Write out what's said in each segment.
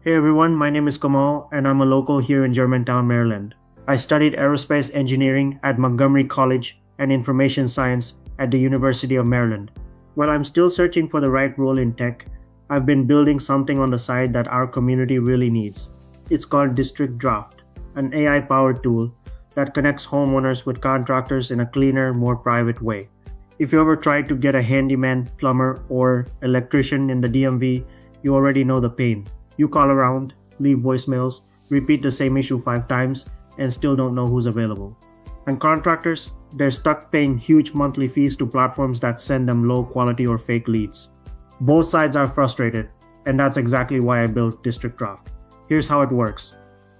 Hey everyone, my name is Kamal and I'm a local here in Germantown, Maryland. I studied aerospace engineering at Montgomery College and information science at the University of Maryland. While I'm still searching for the right role in tech, I've been building something on the side that our community really needs. It's called DistrictDraft, an AI-powered tool that connects homeowners with contractors in a cleaner, more private way. If you ever tried to get a handyman, plumber, or electrician in the DMV, you already know the pain. You call around, leave voicemails, repeat the same issue 5 times, and still don't know who's available. And contractors, they're stuck paying huge monthly fees to platforms that send them low quality or fake leads. Both sides are frustrated, and that's exactly why I built DistrictDraft. Here's how it works.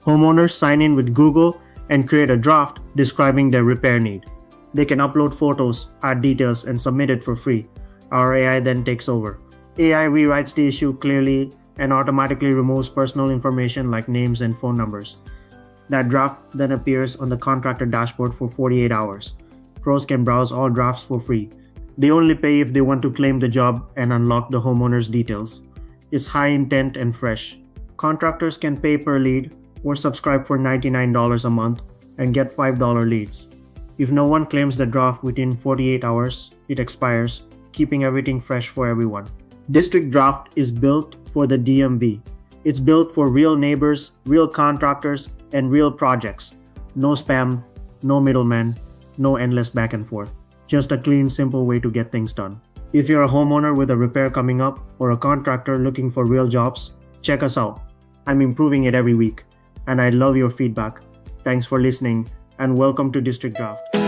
Homeowners sign in with Google and create a draft describing their repair need. They can upload photos, add details, and submit it for free. Our AI then takes over. AI rewrites the issue clearly and automatically removes personal information like names and phone numbers. That draft then appears on the contractor dashboard for 48 hours. Pros can browse all drafts for free. They only pay if they want to claim the job and unlock the homeowner's details. It's high intent and fresh. Contractors can pay per lead or subscribe for $99 a month and get $5 leads. If no one claims the draft within 48 hours, it expires, keeping everything fresh for everyone. DistrictDraft is built for the DMV. It's built for real neighbors, real contractors, and real projects. No spam, no middleman, no endless back and forth. Just a clean, simple way to get things done. If you're a homeowner with a repair coming up or a contractor looking for real jobs, check us out. I'm improving it every week, and I'd love your feedback. Thanks for listening, and welcome to DistrictDraft.